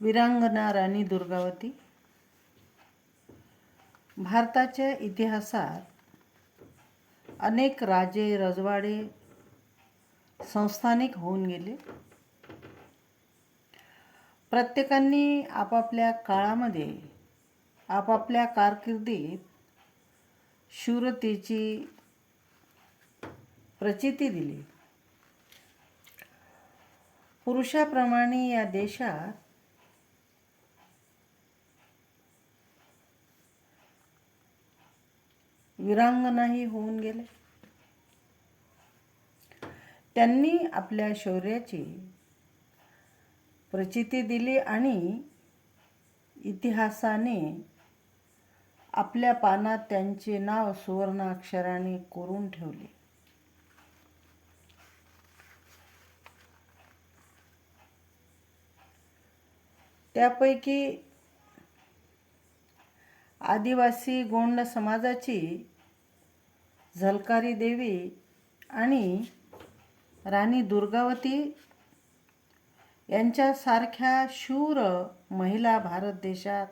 वीरांगना राणी दुर्गावती. भारताच्या इतिहासात अनेक राजे रजवाडे संस्थानिक होऊन गेले. प्रत्येकांनी आपापल्या काळामध्ये आपापल्या कारकिर्दीत शूरतेची प्रचिती दिली. पुरुषाप्रमाणे या देशात वीरांगनाही होऊन गेले. त्यांनी आपल्या शौर्याची प्रचिती दिली आणि इतिहासाने आपल्या पानात त्यांचे नाव सुवर्णाक्षराने कोरून ठेवले. त्यापैकी आदिवासी गोंड समाजाची झलकारी देवी आणि राणी दुर्गावती यांच्यासारख्या शूर महिला भारत देशात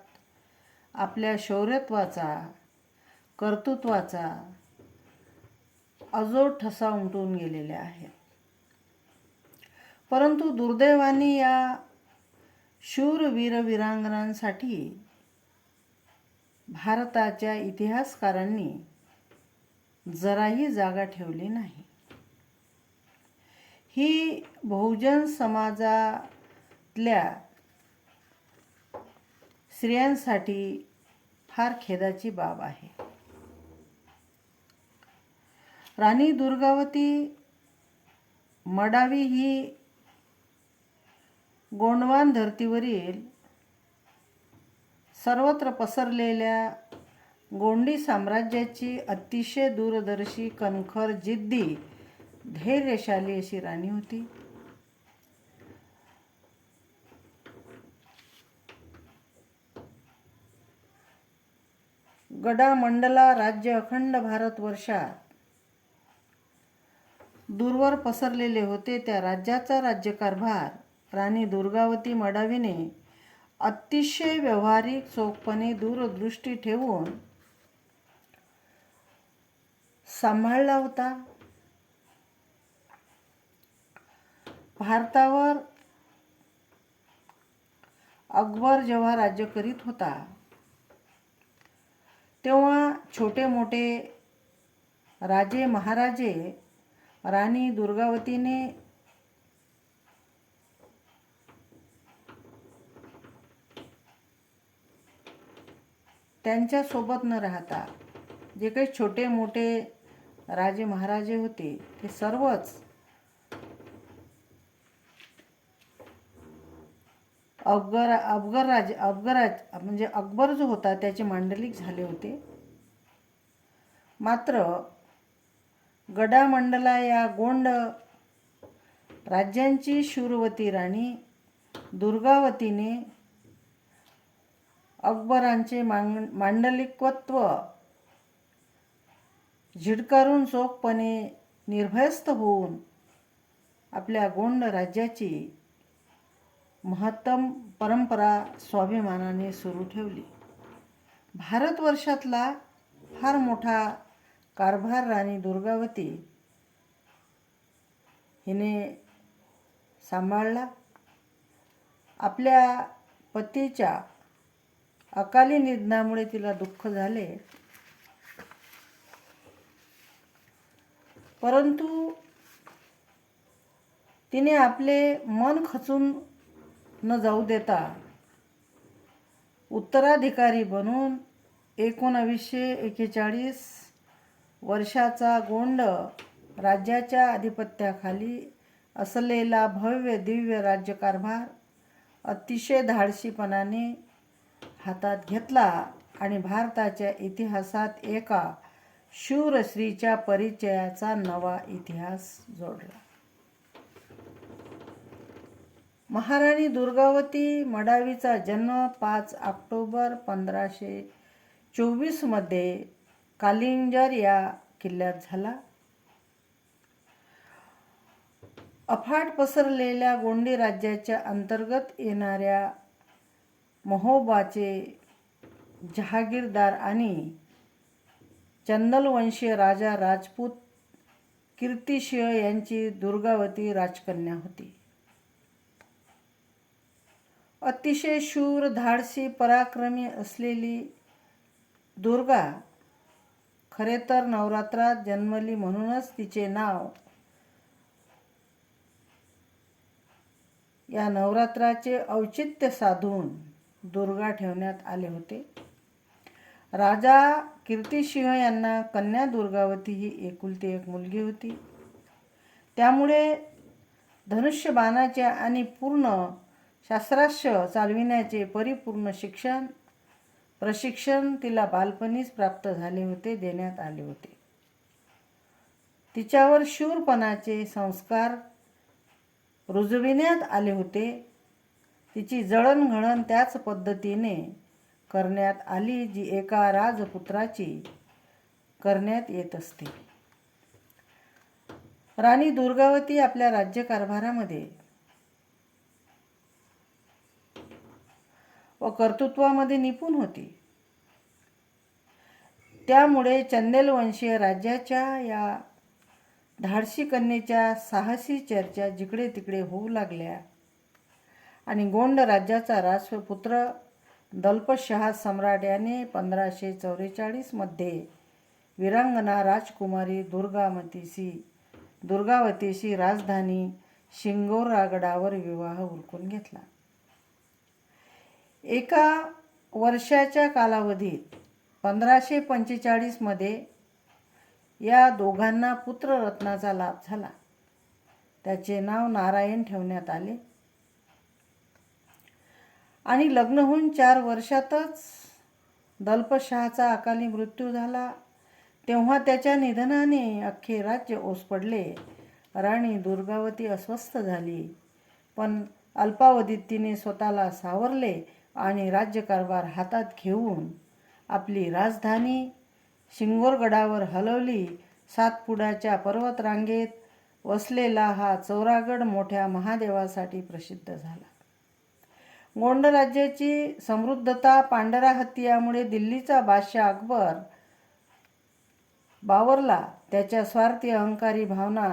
आपल्या शौर्यत्वाचा, कर्तृत्वाचा अजोड ठसा उमटून गेलेल्या आहेत. परंतु दुर्दैवाने या शूर वीरांगनांसाठी भारताच्या इतिहासकारांनी जराही जागा ठेवली नाही. ही बहुजन समाजातल्या स्त्रियांसाठी फार खेदाची बाब आहे. राणी दुर्गावती मडावी ही गोंडवान धर्तीवरील सर्वत्र पसरलेल्या गोंडी साम्राज्याची अतिशय दूरदर्शी, कणखर, जिद्दी, धैर्यशाली अशी राणी होती. गडामंडला राज्य अखंड भारतवर्षात दूरवर पसरलेले होते. त्या राज्याचा राज्यकारभार राणी दुर्गावती मडावीने अतिशय व्यावहारिक, चोखपणे दूरदृष्टी ठेवून सांभाळला होता. भारतावर अकबर जेव्हा राज्य करीत होता तेव्हा छोटे मोठे राजे महाराजे राणी दुर्गावतीने त्यांच्या सोबत न राहता जे काही छोटे मोठे राजे महाराजे होते ते सर्वच म्हणजे अकबर जो होता त्याचे मांडलिक झाले होते. मात्र गडामंडला या गोंड राज्यांची शूरवती राणी दुर्गावतीने अकबरांचे मांडलिकत्व झिडकारून चोखपणे निर्भयस्थ होऊन आपल्या गोंड राज्याची महत्तम परंपरा स्वाभिमानाने सुरू ठेवली. भारतवर्षातला फार मोठा कारभार राणी दुर्गावती हिने सांभाळला. आपल्या पतीच्या अकाली निधनामुळे तिला दुःख झाले, परंतु तिने आपले मन खचून न जाऊ देता उत्तराधिकारी बनून 1941 वर्षाचा गोंड राज्याच्या अधिपत्याखाली असलेला भव्य दिव्य राज्यकारभार अतिशय धाडसीपणाने हातात घेतला आणि भारताच्या इतिहासात एका शूर स्त्रीच्या परिचयाचा नवा इतिहास जोडला. महाराणी दुर्गावती मडावीचा जन्म 5 ऑक्टोबर 1524 मध्ये कालिंजर या किल्ल्यात झाला. अफाट पसरलेल्या गोंडी राज्याच्या अंतर्गत येणाऱ्या महोबाचे जहागीरदार आणि चंदलवंशीय राजा राजपूत कीर्तिसिंह यांची दुर्गावती राजकन्या होती. अतिशय शूर, धाडसी, पराक्रमी असलेली दुर्गा खरे तर नवरात्रात जन्मली म्हणूनच तिचे नाव या नवरात्राचे औचित्य साधून दुर्गा ठेवण्यात आले होते. राजा कीर्तिसिंह यांना कन्या दुर्गावती ही एकुलती एक मुलगी होती. त्यामुळे धनुष्यबाणाचे आणि पूर्ण शस्त्रास्त्र चालविण्याचे परिपूर्ण प्रशिक्षण तिला बालपणीच प्राप्त झाले होते, देण्यात आले होते. तिच्यावर शूरपणाचे संस्कार रुजविण्यात आले होते. तिची जळणघळण त्याच पद्धतीने करण्यात आली जी एका राजपुत्राची करण्यात येत असते. राणी दुर्गावती आपल्या राज्यकारभारामध्ये व कर्तृत्वामध्ये निपुण होती. त्यामुळे चंदेलवंशीय राज्याच्या या धाडसी कन्येच्या साहसी चर्चा जिकडे तिकडे होऊ लागल्या आणि गोंड राज्याचा राजपुत्र दलपतशाह सम्राट याने 1544 मध्ये वीरांगना राजकुमारी दुर्गावतीशी राजधानी शिंगोरागडावर विवाह उरकून घेतला. एका वर्षाच्या कालावधीत 1545 मध्ये या दोघांना पुत्ररत्नाचा लाभ झाला. त्याचे नाव नारायण ठेवण्यात आले आणि लग्न होऊन 4 वर्षातच दलपतशाहचा अकाली मृत्यू झाला. तेव्हा त्याच्या निधनाने अख्खे राज्य ओस पडले. राणी दुर्गावती अस्वस्थ झाली, पण अल्पावधीत तिने स्वतःला सावरले आणि राज्यकारभार हातात घेऊन आपली राजधानी शिंगोरगडावर हलवली. सातपुड्याच्या पर्वतरांगेत वसलेला हा चौरागड मोठ्या महादेवासाठी प्रसिद्ध झाला. गोंड राज्याची समृद्धता, पांढरा हत्ती यामुळे दिल्लीचा बादशाह अकबर बावरला. त्याच्या स्वार्थी अहंकारी भावना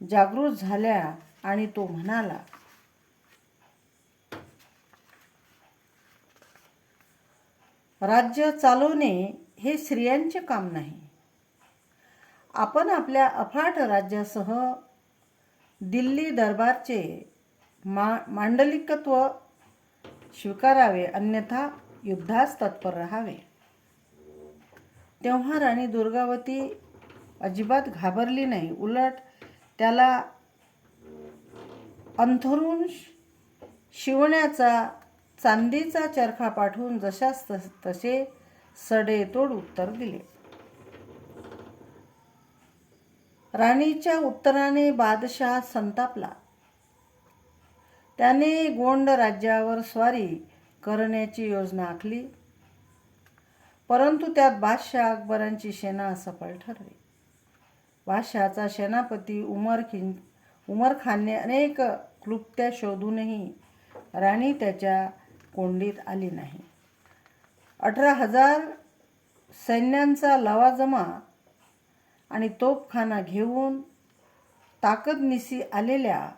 जागृत झाल्या आणि तो म्हणाला, राज्य चालवणे हे स्त्रियांचे काम नाही. आपण आपल्या अफाट राज्यासह दिल्ली दरबारचे मांडलिकत्व स्वीकारावे, अन्यथा युद्धास तत्पर राहावे. तेव्हा राणी दुर्गावती अजिबात घाबरली नाही. उलट त्याला अंथरूण शिवण्याचा चांदीचा चरखा पाठवून जशास तसे सडेतोड उत्तर दिले. राणीच्या उत्तराने बादशाह संतापला. त्याने गोंड राज्यावर स्वारी करण्याची योजना आखली, परंतु त्यात बादशाह अकबरांची सेना सफल ठरली. बादशहाचा सेनापती उमर खानने अनेक क्लुप्त्या शोधूनही राणी त्याच्या कोंडीत आली नाही. 18,000 सैन्यांचा लवाजमा आणि तोफखाना घेऊन ताकदनिशी आलेल्या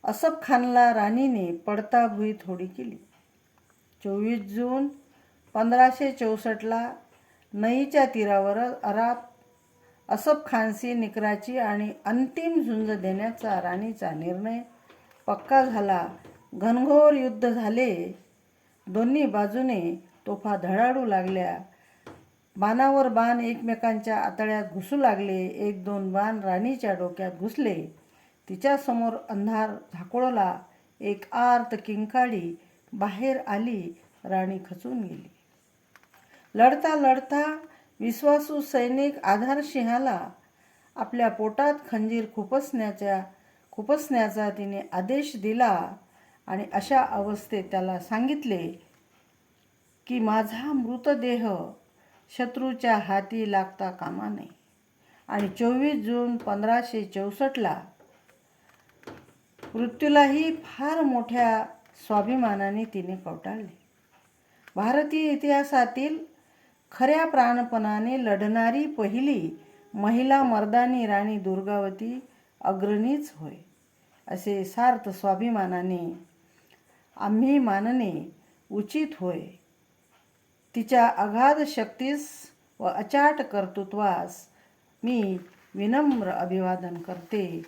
असफ खानला राणीने पडताभुई थोडी केली. 24 जून 1564 नईच्या तीरावर अराब असफ खानशी निकराची आणि अंतिम झुंज देण्याचा राणीचा निर्णय पक्का झाला. घनघोर युद्ध झाले. दोन्ही बाजूने तोफा धडाडू लागल्या. बाणावर बाण एकमेकांच्या आतड्यात घुसू लागले. 1-2 बाण राणीच्या डोक्यात घुसले. तिच्यासमोर अंधार झाकोळला. एक आर्त किंकाळी बाहेर आली. राणी खचून गेली. लढता लढता विश्वासू सैनिक आधारसिंहाला आपल्या पोटात खंजीर खुपसण्याचा तिने आदेश दिला आणि अशा अवस्थेत त्याला सांगितले की माझा मृतदेह शत्रूच्या हाती लागता कामा नये. आणि 24 जून 1564 मृत्यूलाही फार मोठ्या स्वाभिमानाने तिने कवटाळले. भारतीय इतिहासातील खऱ्या प्राणपणाने लढणारी पहिली महिला मर्दानी राणी दुर्गावती अग्रणीच होय, असे सार्थ स्वाभिमानाने आम्ही मानणे उचित होय. तिच्या अगाध शक्तीस व अचाट कर्तृत्वास मी विनम्र अभिवादन करते.